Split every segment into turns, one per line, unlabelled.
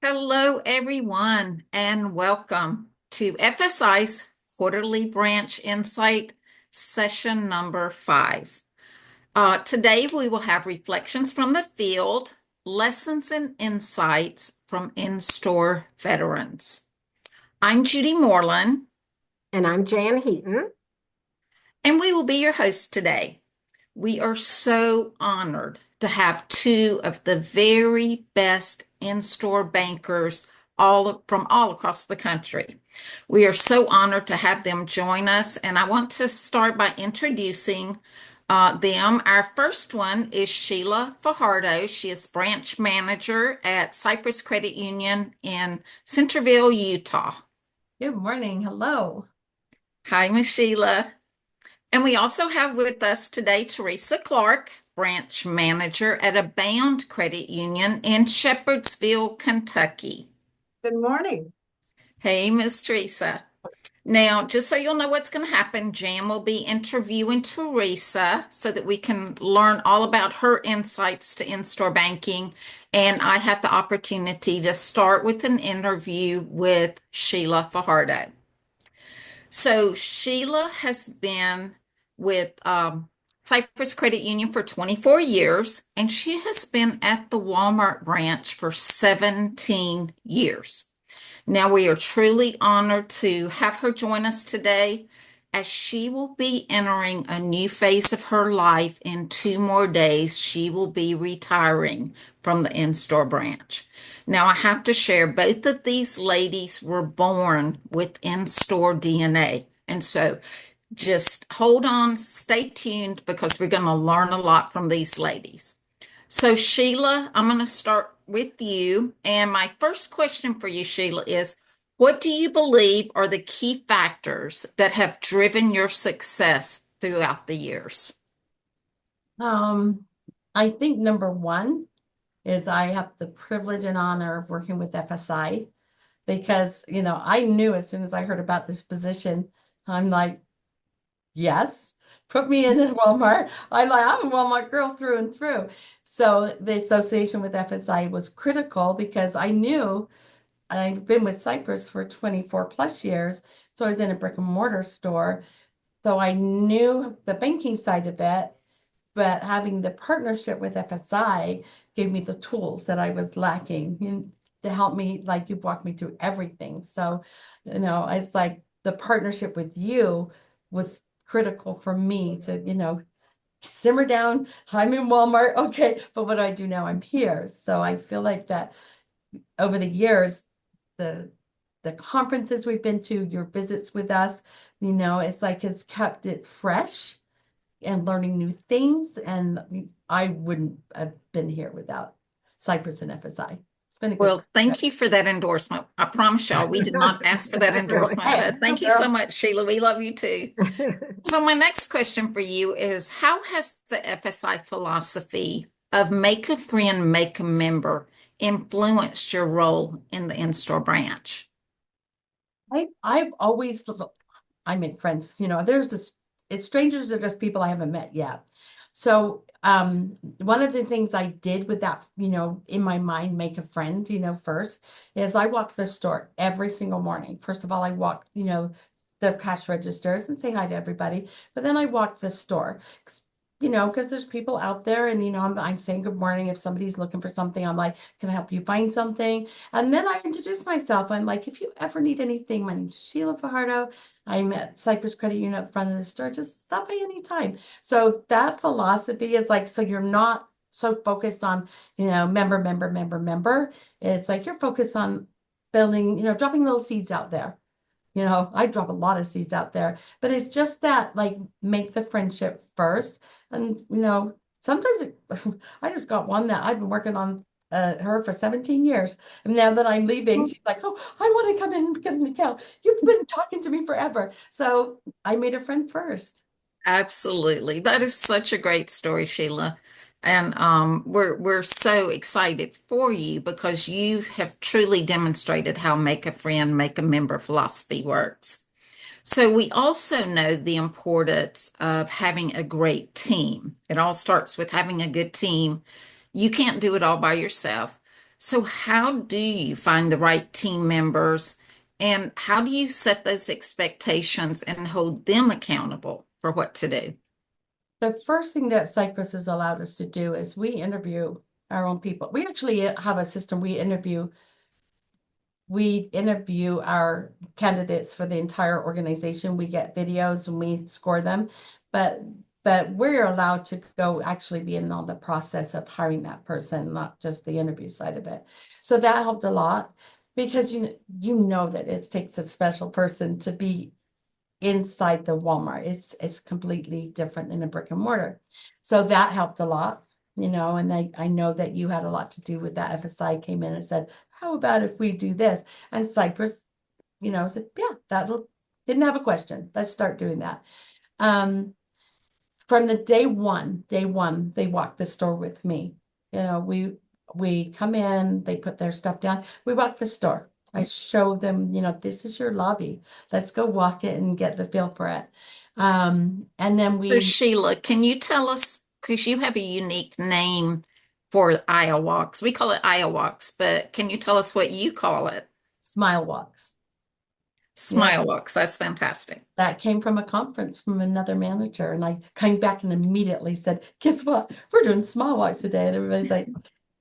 Hello, everyone, and welcome to FSI's Quarterly Branch Insight session number 5. Today, we will have reflections from the field, lessons and insights from in-store veterans. I'm Judy Moreland,
And I'm Jan Heaton.
and we will be your hosts today. We are so honored to have two of the very best in-store bankers from all across the country. We are so honored to have them join us, and I want to start by introducing them. Our first one is Sheila Fajardo. She is branch manager at Cyprus Credit Union in Centerville, Utah.
Good morning. Hello.
Hi, Miss Sheila. And we also have with us today Teresa Clark, branch manager at Abound Credit Union in Shepherdsville, Kentucky.
Good morning.
Hey, Miss Teresa. Now, just so you'll know what's going to happen, Jan will be interviewing Teresa so that we can learn all about her insights to in-store banking. And I have the opportunity to start with an interview with Sheila Fajardo. So Sheila has been with Cyprus Credit Union for 24 years, and she has been at the Walmart branch for 17 years. Now, we are truly honored to have her join us today as she will be entering a new phase of her life in 2 more days. She will be retiring from the in-store branch. Now, I have to share, both of these ladies were born with in-store DNA. And so just hold on, stay tuned because we're going to learn a lot from these ladies. So, Sheila, I'm going to start with you. And my first question for you, Sheila, is what do you believe are the key factors that have driven your success throughout the years?
I think number one is I have the privilege and honor of working with FSI because, I knew as soon as I heard about this position, I'm like, yes, put me in Walmart. I'm a Walmart girl through and through. So the association with FSI was critical because I knew I've been with Cyprus for 24 plus years. So I was in a brick and mortar store. So I knew the banking side of it, but having the partnership with FSI gave me the tools that I was lacking to help me, like you've walked me through everything. So, it's like the partnership with you was critical for me to, simmer down. I'm in Walmart. Okay. But what do I do now? I'm here. So I feel like that over the years, the conferences we've been to, your visits with us, it's like it's kept it fresh and learning new things. And I wouldn't have been here without Cyprus and FSI. It's been a good.
Well, thank you for that endorsement. I promise y'all, we did not ask for that endorsement,
Hey,
but thank you so much, Sheila. We love you too. So my next question for you is, how has the FSI philosophy of make a friend, make a member influenced your role in the in-store branch?
I've always, I make friends, there's this, it's strangers are just people I haven't met yet. So one of the things I did with that, in my mind, make a friend, first is I walk the store every single morning. First of all, I walk, the cash registers and say hi to everybody. But then I walk the store, because there's people out there and, I'm saying good morning. If somebody's looking for something, I'm like, can I help you find something? And then I introduce myself. I'm like, if you ever need anything, my name's Sheila Fajardo. I'm at Cyprus Credit Union at the front of the store. Just stop by anytime. So that philosophy is like, so you're not so focused on, member. It's like you're focused on building, dropping little seeds out there. I drop a lot of seeds out there, but it's just that, like, make the friendship first. And, sometimes I just got one that I've been working on her for 17 years. And now that I'm leaving, she's like, oh, I want to come in and get an account. You've been talking to me forever. So I made a friend first.
Absolutely. That is such a great story, Sheila. And we're so excited for you because you have truly demonstrated how make a friend, make a member philosophy works. So we also know the importance of having a great team. It all starts with having a good team. You can't do it all by yourself. So how do you find the right team members and how do you set those expectations and hold them accountable for what to do?
The first thing that Cyprus has allowed us to do is we interview our own people. We actually have a system. We interview our candidates for the entire organization. We get videos and we score them, but we're allowed to go actually be in on the process of hiring that person, not just the interview side of it. So that helped a lot because you know that it takes a special person to be inside the Walmart. It's completely different than a brick and mortar. So that helped a lot, and I know that you had a lot to do with that. FSI came in and said, how about if we do this? And Cyprus, said, yeah, didn't have a question. Let's start doing that. From the day one, they walk the store with me. We come in, they put their stuff down, we walk the store. I show them, this is your lobby. Let's go walk it and get the feel for it. And then
So
we
Sheila, can you tell us, because you have a unique name for aisle walks. We call it aisle walks, but can you tell us what you call it?
smile walks. Yeah,
Smile walks. That's fantastic.
that came from a conference from another manager. And I came back and immediately said, guess what? We're doing smile walks today. And everybody's like,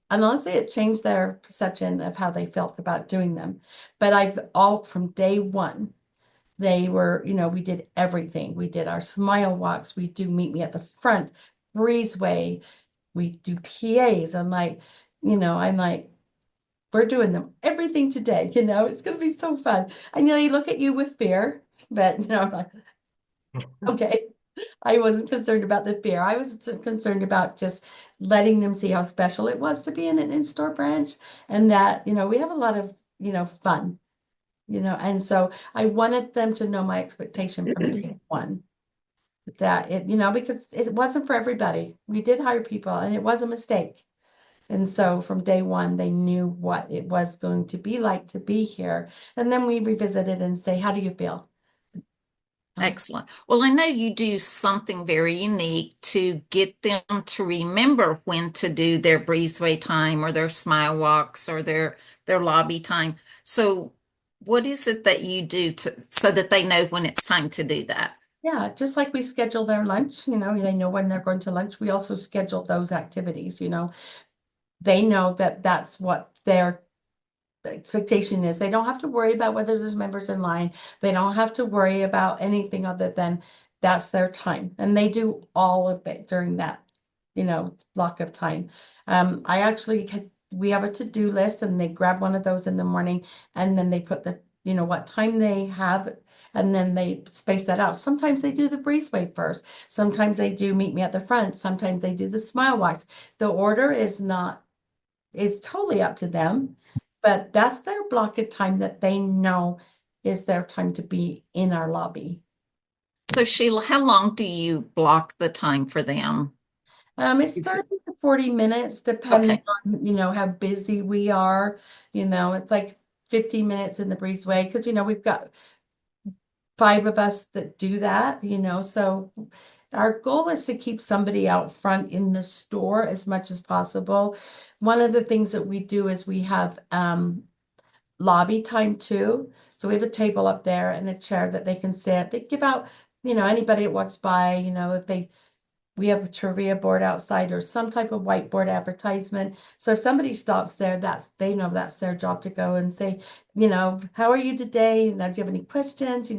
and honestly, it changed their perception of how they felt about doing them. But from day one, they were, we did everything. We did our smile walks. We do meet me at the front, breezeway. We do PAs. I'm like, we're doing them everything today. It's going to be so fun. And they look at you with fear, but I'm like, okay. I wasn't concerned about the fear. I was concerned about just letting them see how special it was to be in an in-store branch and that, we have a lot of, fun, and so I wanted them to know my expectation from day one that because it wasn't for everybody. We did hire people and it was a mistake. And so from day one, they knew what it was going to be like to be here. And then we revisited and say, how do you feel?
Excellent. Well, I know you do something very unique to get them to remember when to do their breezeway time or their smile walks or their lobby time. So what is it that you do so that they know when it's time to do that?
Yeah, just like we schedule their lunch, they know when they're going to lunch. We also schedule those activities, they know that that's what their expectation is. They don't have to worry about whether there's members in line. They don't have to worry about anything other than that's their time. And they do all of it during that, block of time. We have a to-do list and they grab one of those in the morning and then they put what time they have and then they space that out. Sometimes they do the breezeway first. Sometimes they do meet me at the front. Sometimes they do the smile walks. The order is totally up to them, but that's their block of time that they know is their time to be in our lobby.
So Sheila, how long do you block the time for them?
It's
Is it
30 to 40 minutes, depending
okay?
on, how busy we are. It's like 15 minutes in the breezeway because, we've got 5 of us that do that, so our goal is to keep somebody out front in the store as much as possible. One of the things that we do is we have lobby time too. So we have a table up there and a chair that they can sit. They give out, anybody that walks by, if we have a trivia board outside or some type of whiteboard advertisement. So if somebody stops there, they know that's their job to go and say, how are you today? Now, do you have any questions?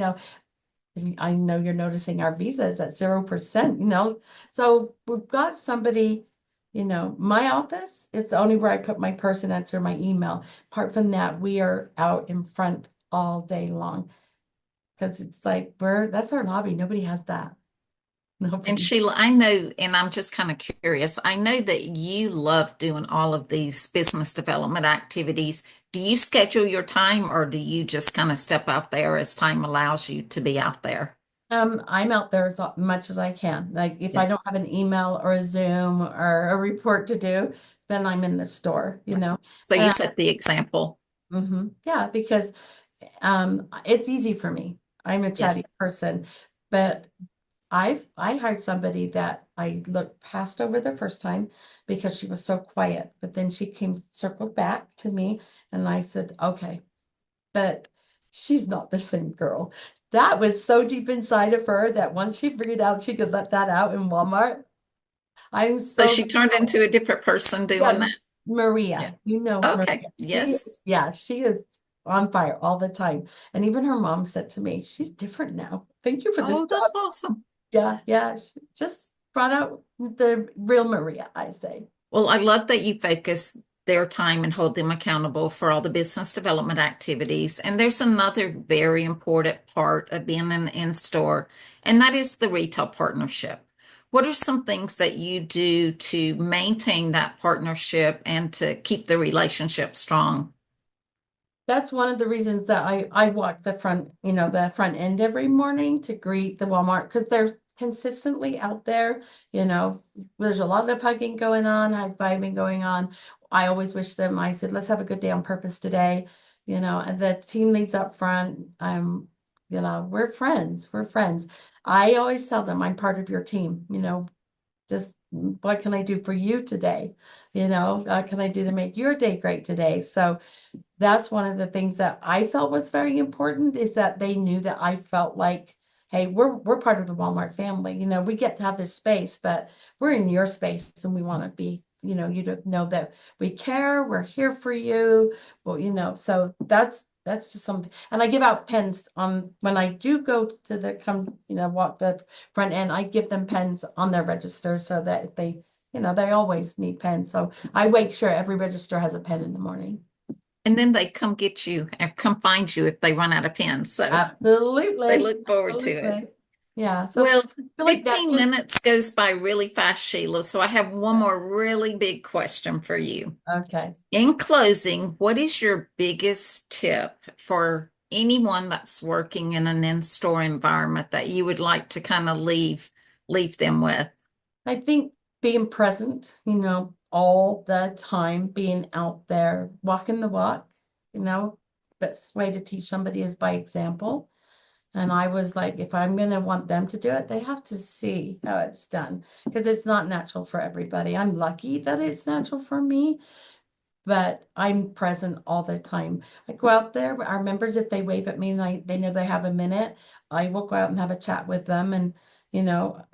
I know you're noticing our visa is at 0%, so we've got somebody, my office, it's only where I put my purse and answer my email. Apart from that, we are out in front all day long because it's like that's our lobby. Nobody has that.
And
Nobody.
Sheila, I know, and I'm just kind of curious, I know that you love doing all of these business development activities. Do you schedule your time or do you just kind of step out there as time allows you to be out there?
I'm out there as much as I can. Like if
Yeah.
I don't have an email or a Zoom or a report to do, then I'm in the store.
So you set the example.
Yeah, because it's easy for me. I'm a chatty
Yes.
person, but I hired somebody that I looked passed over the first time because she was so quiet, but then she circled back to me and I said, okay, but she's not the same girl. That was so deep inside of her that once she figured out she could let that out in Walmart, I'm
So
so
she turned into a different person doing
yeah,
that. Yeah.
Maria,
Okay.
Maria.
Yes.
Yeah, she is on fire all the time. And even her mom said to me, she's different now. Thank you for this
Oh,
job.
that's awesome.
Yeah, yeah. She just brought out the real Maria, I say.
Well, I love that you focus their time and hold them accountable for all the business development activities. And there's another very important part of being an in-store, and that is the retail partnership. What are some things that you do to maintain that partnership and to keep the relationship strong?
That's one of the reasons that I walk the front, the front end every morning to greet the Walmart because they're consistently out there. There's a lot of hugging going on, high fiving going on. I always wish them, I said, let's have a good day on purpose today. And the team leads up front. We're friends. We're friends. I always tell them I'm part of your team, just what can I do for you today? Can I do to make your day great today? So that's one of the things that I felt was very important is that they knew that I felt like, hey, we're part of the Walmart family. We get to have this space, but we're in your space and we want to be, you to know that we care, we're here for you. Well, so that's just something. And I give out pens on when I do go to walk the front end, I give them pens on their register so that they always need pens. So I make sure every register has a pen in the morning.
And then they come get you and come find you if they run out of pens. So they
Absolutely.
look forward to it.
Absolutely. Yeah. So I
Well,
feel like that
15
just
minutes goes by really fast, Sheila. So I have one more really big question for you.
okay.
In closing, what is your biggest tip for anyone that's working in an in-store environment that you would like to kind of leave them with?
I think being present, all the time, being out there, walking the walk, best way to teach somebody is by example. And I was like, if I'm going to want them to do it, they have to see how it's done because it's not natural for everybody. I'm lucky that it's natural for me, but I'm present all the time. I go out there, our members, if they wave at me and they know they have a minute, I will go out and have a chat with them. And,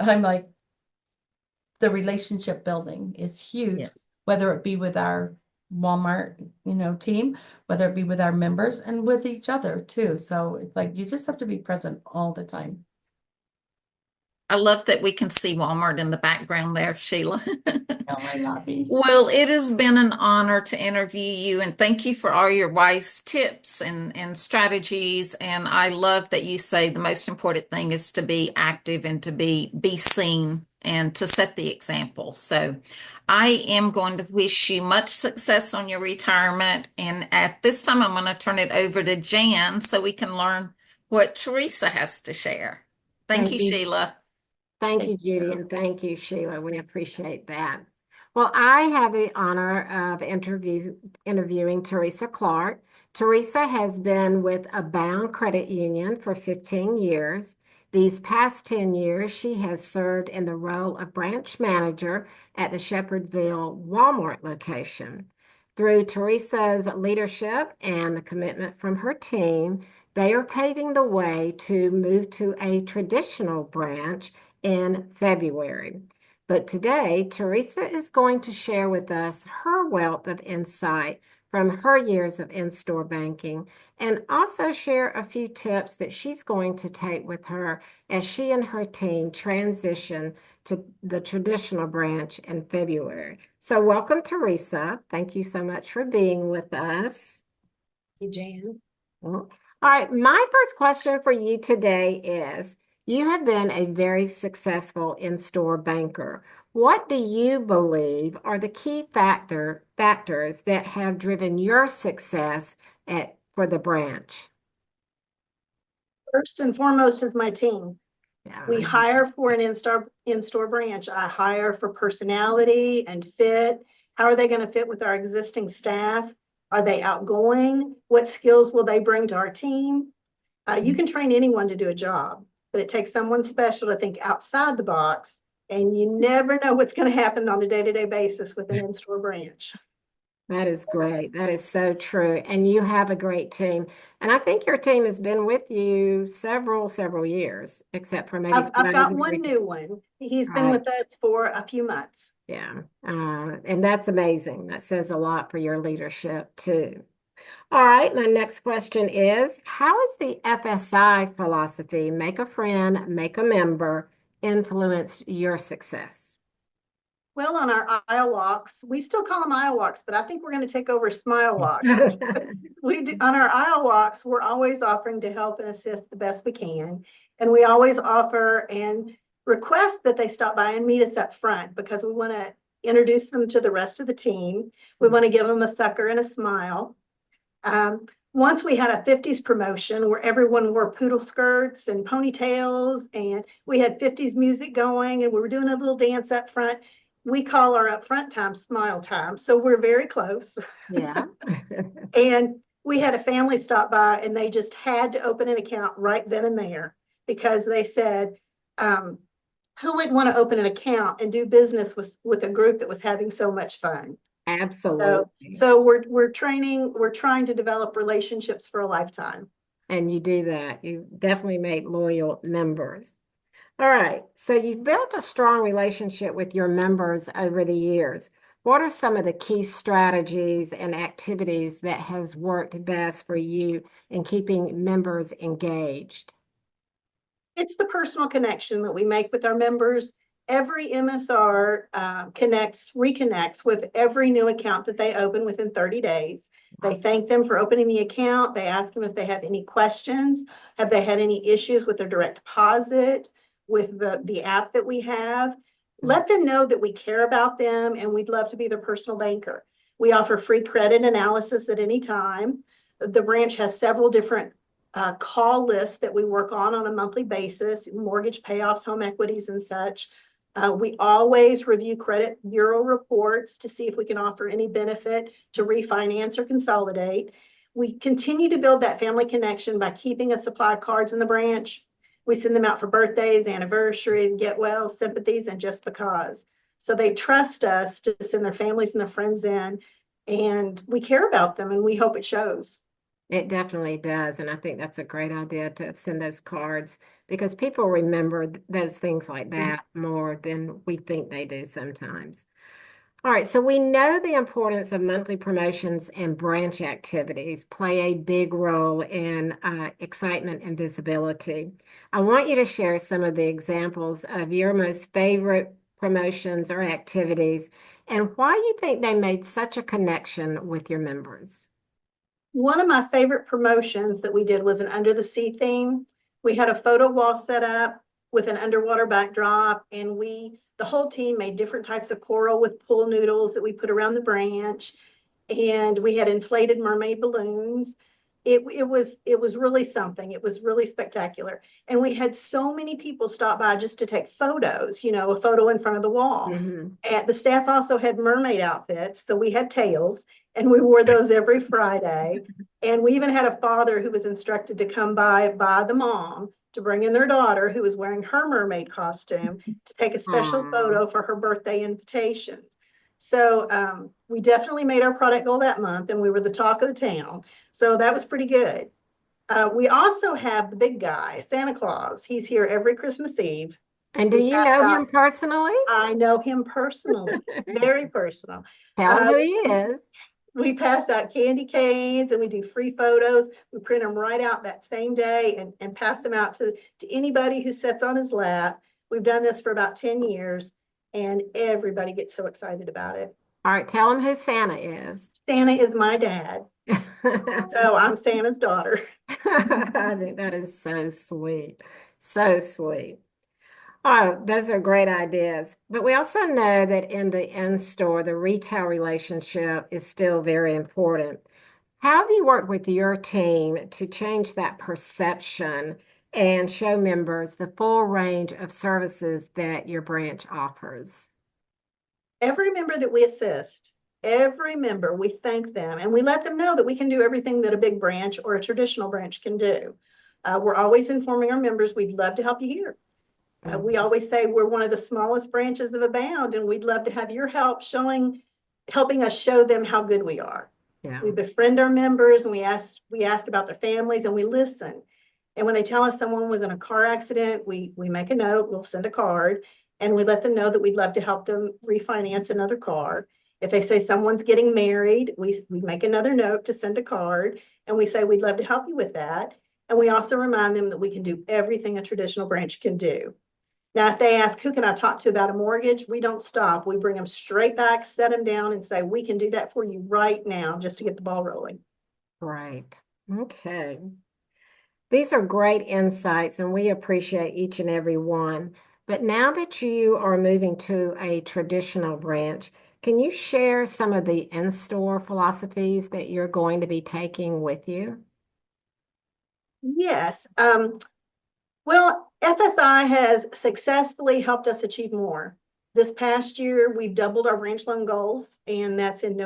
I'm like, the relationship building is huge,
Yes.
whether it be with our Walmart, team, whether it be with our members and with each other too. So it's like, you just have to be present all the time.
I love that we can see Walmart in the background there, Sheila.
Oh, my lobby.
Well, it has been an honor to interview you, and thank you for all your wise tips and strategies. And I love that you say the most important thing is to be active and to be seen and to set the example. So I am going to wish you much success on your retirement. And at this time, I'm going to turn it over to Jan so we can learn what Teresa has to share. Thank
Thank
you,
you.
Sheila.
Thank you,
Thank
Judy,
you.
and thank you, Sheila. We appreciate that. Well, I have the honor of interviewing Teresa Clark. Teresa has been with Abound Credit Union for 15 years. These past 10 years, she has served in the role of branch manager at the Shepherdville Walmart location. Through Teresa's leadership and the commitment from her team, they are paving the way to move to a traditional branch in February. But today, Teresa is going to share with us her wealth of insight from her years of in-store banking and also share a few tips that she's going to take with her as she and her team transition to the traditional branch in February. So welcome, Teresa. Thank you so much for being with us.
Thank you, Jan.
All right, my first question for you today is, you have been a very successful in-store banker. What do you believe are the key factors that have driven your success for the branch?
First and foremost is my team.
Yeah.
We hire for an in-store branch. I hire for personality and fit. How are they going to fit with our existing staff? Are they outgoing? What skills will they bring to our team? You can train anyone to do a job. but it takes someone special to think outside the box. And you never know what's going to happen on a day-to-day basis with an in-store branch.
That is great. That is so true. And you have a great team. And I think your team has been with you several years, except for maybe
I've
somebody
got
who
one new one. He's been
Right.
with us for a few months.
Yeah. And that's amazing. That says a lot for your leadership too. All right. My next question is, how is the FSI philosophy, make a friend, make a member, influenced your success?
Well, on our aisle walks, we still call them aisle walks, but I think we're going to take over smile walks. We do on our aisle walks, we're always offering to help and assist the best we can. And we always offer and request that they stop by and meet us up front because we want to introduce them to the rest of the team. We want to give them a sucker and a smile. Once we had a 50s promotion where everyone wore poodle skirts and ponytails, and we had 50s music going, and we were doing a little dance up front. We call our upfront time smile time. So we're very close.
Yeah.
And we had a family stop by and they just had to open an account right then and there because they said, who would want to open an account and do business with a group that was having so much fun?
Absolutely.
So we're trying to develop relationships for a lifetime.
And you do that. You definitely make loyal members. All right. So you've built a strong relationship with your members over the years. What are some of the key strategies and activities that has worked best for you in keeping members engaged?
It's the personal connection that we make with our members. Every MSR reconnects with every new account that they open within 30 days. They thank them for opening the account. They ask them if they have any questions. Have they had any issues with their direct deposit, with the app that we have? Let them know that we care about them and we'd love to be their personal banker. We offer free credit analysis at any time. The branch has several different call lists that we work on a monthly basis, mortgage payoffs, home equities, and such. We always review credit bureau reports to see if we can offer any benefit to refinance or consolidate. We continue to build that family connection by keeping a supply of cards in the branch. We send them out for birthdays, anniversaries, get well, sympathies, and just because. So they trust us to send their families and their friends in, and we care about them, and we hope it shows.
It definitely does. And I think that's a great idea to send those cards because people remember those things like that more than we think they do sometimes. All right, so we know the importance of monthly promotions and branch activities play a big role in excitement and visibility. I want you to share some of the examples of your most favorite promotions or activities and why you think they made such a connection with your members.
One of my favorite promotions that we did was an under the sea theme. We had a photo wall set up with an underwater backdrop, and the whole team made different types of coral with pool noodles that we put around the branch, and we had inflated mermaid balloons. It was really something. It was really spectacular. And we had so many people stop by just to take photos, a photo in front of the wall.
Mm-hmm.
And the staff also had mermaid outfits, so we had tails and we wore those every Friday. And we even had a father who was instructed to come by the mom to bring in their daughter who was wearing her mermaid costume to take a special photo for her birthday invitation. So we definitely made our product goal that month and we were the talk of the town. So that was pretty good. We also have the big guy, Santa Claus. He's here every Christmas Eve.
And do you know him personally?
I know him personally, very personal.
Tell him who he is.
We pass out candy canes and we do free photos. We print them right out that same day and pass them out to anybody who sits on his lap. We've done this for about 10 years and everybody gets so excited about it.
All right, tell him who Santa is.
Santa is my dad. So I'm Santa's daughter.
I think that is so sweet. So sweet. Oh, those are great ideas. But we also know that in the in-store, the retail relationship is still very important. How have you worked with your team to change that perception and show members the full range of services that your branch offers?
Every member that we assist, every member, we thank them and we let them know that we can do everything that a big branch or a traditional branch can do. We're always informing our members, we'd love to help you here. We always say we're one of the smallest branches of Abound, and we'd love to have your help helping us show them how good we are.
Yeah.
We befriend our members, and we ask about their families, and we listen. And when they tell us someone was in a car accident, we make a note, we'll send a card, and we let them know that we'd love to help them refinance another car. If they say someone's getting married, we make another note to send a card, and we say we'd love to help you with that. And we also remind them that we can do everything a traditional branch can do. Now, if they ask, who can I talk to about a mortgage? We don't stop. We bring them straight back, set them down, and say, we can do that for you right now just to get the ball rolling.
Right. Okay. These are great insights, and we appreciate each and every one. But now that you are moving to a traditional branch, can you share some of the in-store philosophies that you're going to be taking with you?
Yes. Well, FSI has successfully helped us achieve more. This past year, we've doubled our branch loan goals, and that's in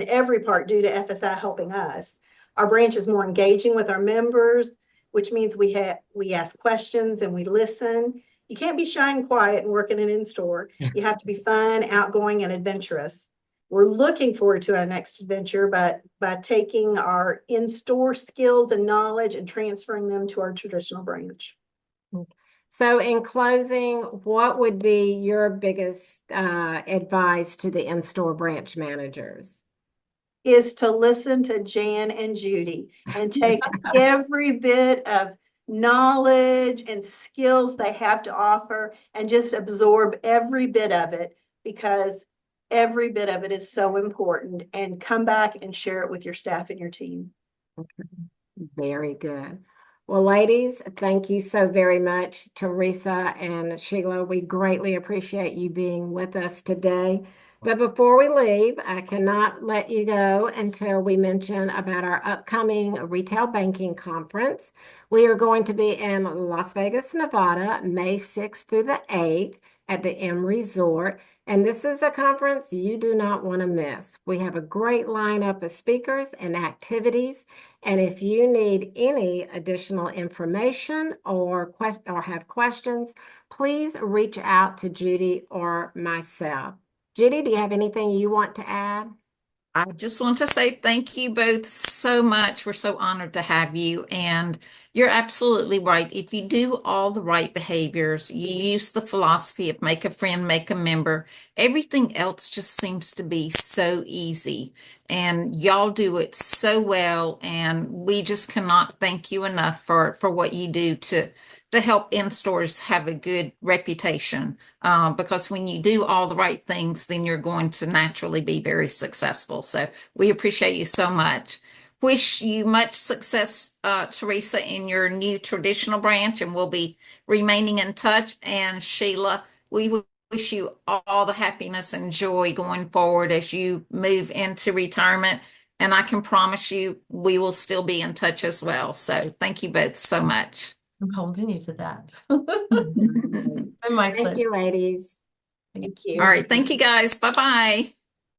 every part due to FSI helping us. Our branch is more engaging with our members, which means we ask questions and we listen. You can't be shy and quiet and working in store. You have to be fun, outgoing, and adventurous. We're looking forward to our next adventure by taking our in-store skills and knowledge and transferring them to our traditional branch.
So in closing, what would be your biggest advice to the in-store branch managers?
Is to listen to Jan and Judy and take every bit of knowledge and skills they have to offer and just absorb every bit of it, because every bit of it is so important, and come back and share it with your staff and your team.
Very good. Well, ladies, thank you so very much, Teresa and Sheila. We greatly appreciate you being with us today. But before we leave, I cannot let you go until we mention about our upcoming retail banking conference. We are going to be in Las Vegas, Nevada, May 6th through the 8th at the M Resort. And this is a conference you do not want to miss. We have a great lineup of speakers and activities. And if you need any additional information or have questions, please reach out to Judy or myself. Judy, do you have anything you want to add?
I just want to say thank you both so much. We're so honored to have you. And you're absolutely right. If you do all the right behaviors, you use the philosophy of make a friend, make a member, everything else just seems to be so easy. And y'all do it so well. And we just cannot thank you enough for what you do to help in-stores have a good reputation. Because when you do all the right things, then you're going to naturally be very successful. So we appreciate you so much. Wish you much success, Teresa, in your new traditional branch, and we'll be remaining in touch. And Sheila, we wish you all the happiness and joy going forward as you move into retirement. And I can promise you we will still be in touch as well. So thank you both so much.
I'm holding you to that.
Thank
My pleasure.
you, ladies.
Thank you.
All right. Thank you guys. Bye-bye.